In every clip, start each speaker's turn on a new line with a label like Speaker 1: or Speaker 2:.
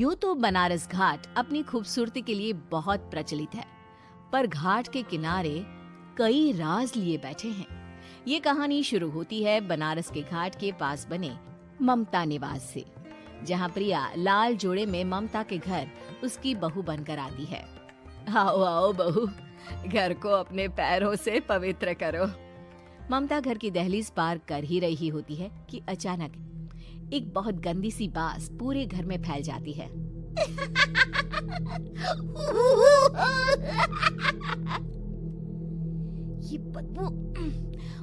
Speaker 1: यूं तो बनारस घाट अपनी खूबसूरती के लिए बहुत प्रचलित है, पर घाट के किनारे कई राज लिए बैठे हैं। ये कहानी शुरू होती है बनारस के घाट के पास बने ममता निवास से, जहाँ प्रिया लाल जोड़े में ममता के घर उसकी बहू बनकर आती है। आओ आओ बहू, घर को अपने पैरों से पवित्र करो। ममता घर की दहलीज पार कर ही रही होती है कि अचानक एक बहुत गंदी सी बास पूरे घर में फैल जाती है।
Speaker 2: ये बदबू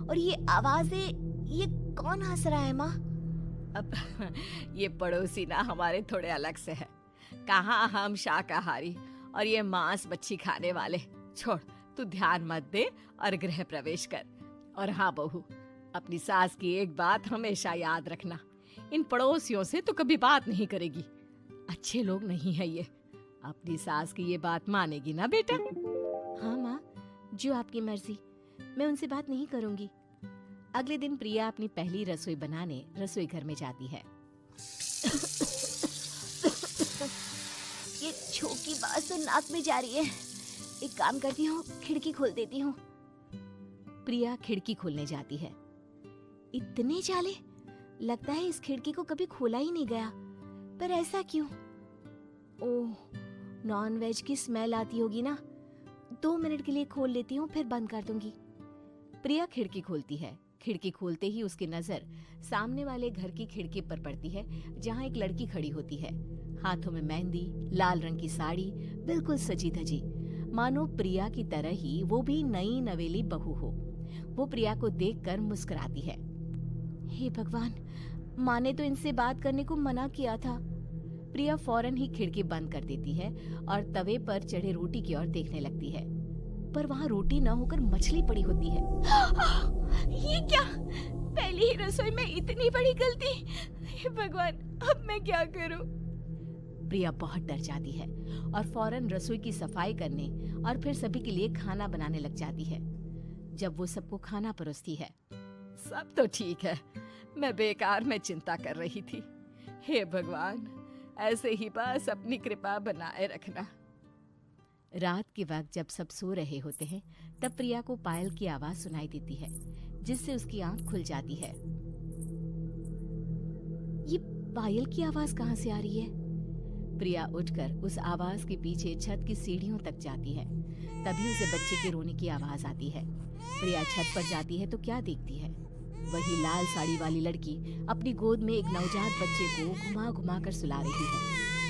Speaker 2: और ये आवाजें, ये कौन हंस रहा है माँ?
Speaker 1: अब ये पड़ोसी ना हमारे थोड़े अलग से है। कहाँ हम शाकाहारी और ये मांस मच्छी खाने वाले। छोड़, तू ध्यान मत दे और गृह प्रवेश कर। और हाँ बहू, अपनी सास की एक बात हमेशा याद रखना, इन पड़ोसियों से तो कभी बात नहीं करेगी। अच्छे लोग नहीं है ये। अपनी सास की ये बात मानेगी ना बेटा?
Speaker 2: हाँ माँ, जो आपकी मर्जी, मैं उनसे बात नहीं करूंगी।
Speaker 1: अगले दिन प्रिया अपनी पहली रसोई बनाने रसोई घर में जाती है।
Speaker 2: ये छोकी बात तो नाक में जा रही है। एक काम करती हूँ, खिड़की खोल देती हूँ।
Speaker 1: प्रिया खिड़की खोलने जाती है।
Speaker 2: इतने जाले, लगता है इस खिड़की को कभी खोला ही नहीं गया। पर ऐसा क्यों? ओह, नॉन वेज की स्मेल आती होगी ना। 2 मिनट के लिए खोल लेती हूँ, फिर बंद कर दूंगी।
Speaker 1: प्रिया खिड़की खोलती है। खिड़की खोलते ही उसकी नजर सामने वाले घर की खिड़की पर पड़ती है, जहाँ एक लड़की खड़ी होती है, हाथों में मेहंदी, लाल रंग की साड़ी, बिल्कुल सजी धजी, मानो प्रिया की तरह ही वो भी नई नवेली बहू हो। वो प्रिया को देखकर मुस्कुराती है।
Speaker 2: हे भगवान, माँ ने तो इनसे बात करने को मना किया था।
Speaker 1: प्रिया फौरन ही खिड़की बंद कर देती है और तवे पर चढ़े रोटी की ओर देखने लगती है, पर वहाँ रोटी न होकर मछली पड़ी होती है।
Speaker 2: ये क्या? पहली ही रसोई में इतनी बड़ी गलती। हे भगवान, अब मैं क्या करूं?
Speaker 1: प्रिया बहुत डर जाती है और फौरन रसोई की सफाई करने और फिर सभी के लिए खाना बनाने लग जाती है। जब वो सबको खाना परोसती है, सब तो ठीक है, मैं बेकार में चिंता कर रही थी। हे भगवान, ऐसे ही बस अपनी कृपा बनाए रखना। रात के वक्त जब सब सो रहे होते हैं, तब प्रिया को पायल की आवाज सुनाई देती है, जिससे उसकी आंख खुल जाती है।
Speaker 2: ये पायल की आवाज कहाँ से आ रही है?
Speaker 1: प्रिया उठकर उस आवाज के पीछे छत की सीढ़ियों तक जाती है। तभी उसे बच्चे के रोने की आवाज आती है। प्रिया छत पर जाती है तो क्या देखती है? वही लाल साड़ी वाली लड़की अपनी गोद में एक नवजात बच्चे को घुमा घुमा कर सुला रही है।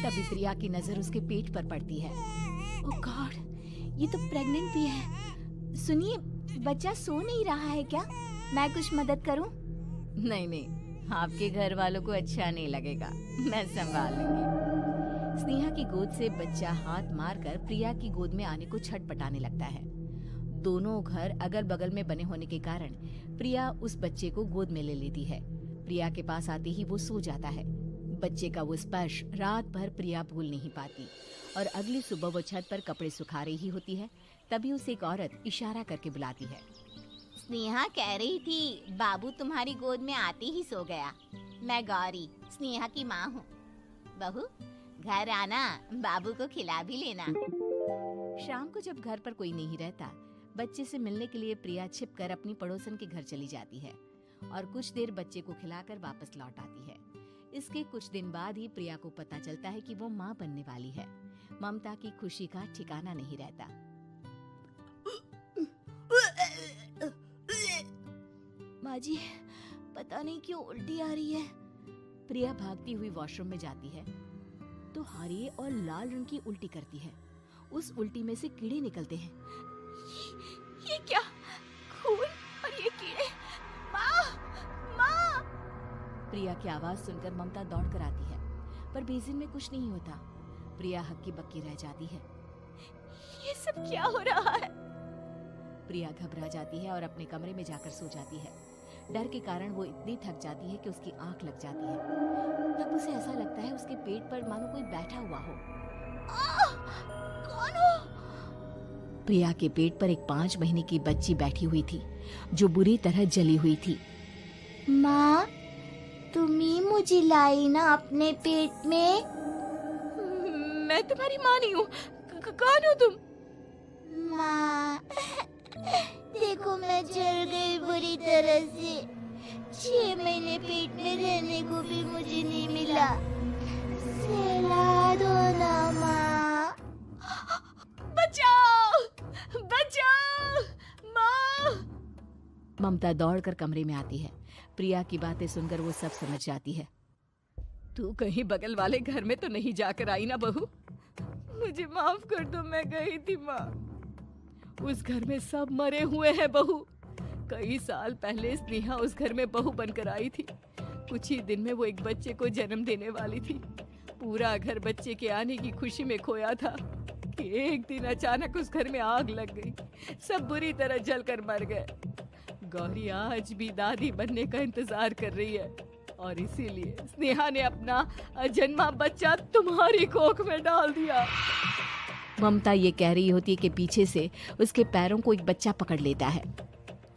Speaker 1: तभी प्रिया की नजर उसके पेट पर पड़ती है।
Speaker 2: ओह गॉड, ये तो प्रेग्नेंट भी है। सुनिए, बच्चा सो नहीं रहा है क्या? मैं कुछ मदद करूं?
Speaker 1: नहीं नहीं, आपके घर वालों को अच्छा नहीं लगेगा, मैं संभाल लूंगी। स्नेहा की गोद से बच्चा हाथ मारकर प्रिया की गोद में आने को छटपटाने लगता है। दोनों घर अगल बगल में बने होने के कारण प्रिया उस बच्चे को गोद में ले लेती है। प्रिया के पास आते ही वो सो जाता है। बच्चे का वो स्पर्श रात भर प्रिया भूल नहीं पाती और अगली सुबह वो छत पर कपड़े सुखा रही होती है। तभी उसे एक औरत इशारा करके बुलाती है।
Speaker 2: स्नेहा कह रही थी बाबू तुम्हारी गोद में आते ही सो गया। मैं गौरी, स्नेहा की माँ हूँ। बहू, घर आना, बाबू को खिला भी लेना।
Speaker 1: शाम को जब घर पर कोई नहीं रहता, बच्चे से मिलने के लिए प्रिया छिपकर अपनी पड़ोसन के घर चली जाती है और कुछ देर बच्चे को खिलाकर वापस लौट आती है। इसके कुछ दिन बाद ही प्रिया को पता चलता है कि वो माँ बनने वाली है। ममता की खुशी का ठिकाना नहीं रहता।
Speaker 2: माँ जी, पता नहीं क्यों उल्टी आ रही है।
Speaker 1: प्रिया भागती हुई वॉशरूम में जाती है तो हरे और लाल रंग की उल्टी करती है। उस उल्टी में से कीड़े निकलते हैं।
Speaker 2: ये क्या? खून और ये कीड़े! माँ! माँ!
Speaker 1: प्रिया की आवाज सुनकर ममता दौड़ कर आती है, पर बेसिन में कुछ नहीं होता। प्रिया हक्की बक्की रह जाती है।
Speaker 2: ये सब क्या हो रहा है?
Speaker 1: प्रिया घबरा जाती है और अपने कमरे में जाकर सो जाती है। डर के कारण वो इतनी थक जाती है कि उसकी आंख लग जाती है। तब उसे ऐसा लगता है उसके पेट पर मानो कोई बैठा हुआ हो।
Speaker 2: कौन हो?
Speaker 1: प्रिया के पेट पर एक 5 महीने की बच्ची बैठी हुई थी, जो बुरी तरह जली हुई थी।
Speaker 2: माँ, तुम ही मुझे लाई ना अपने पेट में?
Speaker 1: मैं तुम्हारी माँ नहीं हूँ। कौन हो तुम?
Speaker 2: माँ, देखो मैं जल गई बुरी तरह से। 6 महीने पेट में रहने को भी मुझे नहीं मिला। सहला दो ना माँ।
Speaker 1: बचाओ, बचाओ, माँ। ममता दौड़कर कमरे में आती है। प्रिया की बातें सुनकर वो सब समझ जाती है। तू कहीं बगल वाले घर में तो नहीं जाकर आई ना बहू? मुझे माफ कर दो, मैं गई थी माँ। उस घर में सब मरे हुए हैं बहू। कई साल पहले स्नेहा उस घर में बहू बनकर आई थी। कुछ ही दिन में वो एक बच्चे को जन्म देने वाली थी। पूरा घर बच्चे के आने की खुशी में खोया था कि एक दिन अचानक उस घर में आग लग गई। सब बुरी तरह जलकर मर गए। गौरी आज भी दादी बनने का इंतजार कर रही है और इसीलिए स्नेहा ने अपना अजन्मा बच्चा तुम्हारी कोख में डाल दिया। ममता ये कह रही होती है कि पीछे से उसके पैरों को एक बच्चा पकड़ लेता है।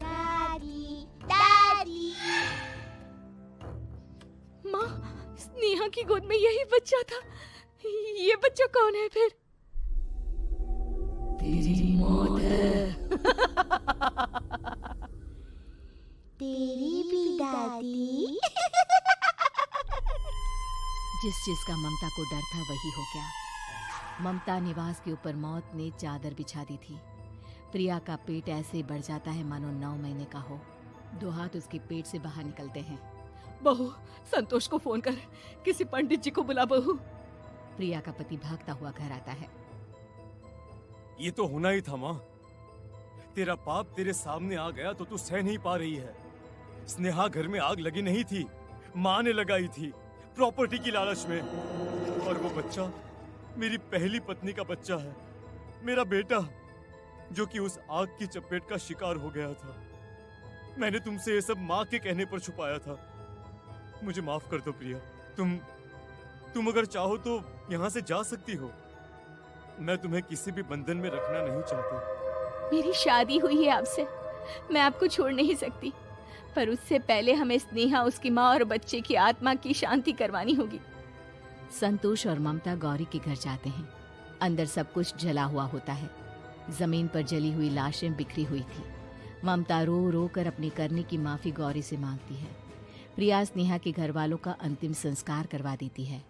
Speaker 2: दादी, दादी।
Speaker 1: माँ, स्नेहा की गोद में यही बच्चा था। ये बच्चा कौन है फिर? तेरी मौत है।
Speaker 2: तेरी भी दादी।
Speaker 1: जिस चीज का ममता को डर था वही हो गया। ममता निवास के ऊपर मौत ने चादर बिछा दी थी। प्रिया का पेट ऐसे बढ़ जाता है मानो 9 महीने का हो। 2 हाथ उसके पेट से बाहर निकलते हैं। बहू, संतोष को फोन कर, किसी पंडित जी को बुला बहू। प्रिया का पति भागता हुआ घर आता है।
Speaker 3: ये तो होना ही था माँ। तेरा पाप तेरे सामने आ गया तो तू सह नहीं पा रही है। स्नेहा घर में आग लगी नहीं थी, माँ ने लगाई थी प्रॉपर्टी की लालच में। और वो बच्चा मेरी पहली पत्नी का बच्चा है, मेरा बेटा, जो कि उस आग की चपेट का शिकार हो गया था। मैंने तुमसे ये सब माँ के कहने पर छुपाया था। मुझे माफ कर दो प्रिया। तुम अगर चाहो तो यहाँ से जा सकती हो। मैं तुम्हें किसी भी बंधन में रखना नहीं चाहता।
Speaker 1: मेरी शादी हुई है आपसे, मैं आपको छोड़ नहीं सकती, पर उससे पहले हमें स्नेहा, उसकी माँ और बच्चे की आत्मा की शांति करवानी होगी। संतोष और ममता गौरी के घर जाते हैं। अंदर सब कुछ जला हुआ होता है। जमीन पर जली हुई लाशें बिखरी हुई थी। ममता रो रो कर अपनी करने की माफी गौरी से मांगती है। प्रिया स्नेहा के घर वालों का अंतिम संस्कार करवा देती है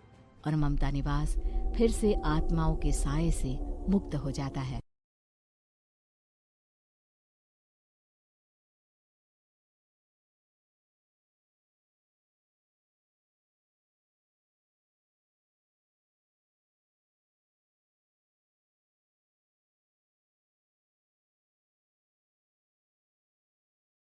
Speaker 1: और ममता निवास फिर से आत्माओं के साए से मुक्त हो जाता है।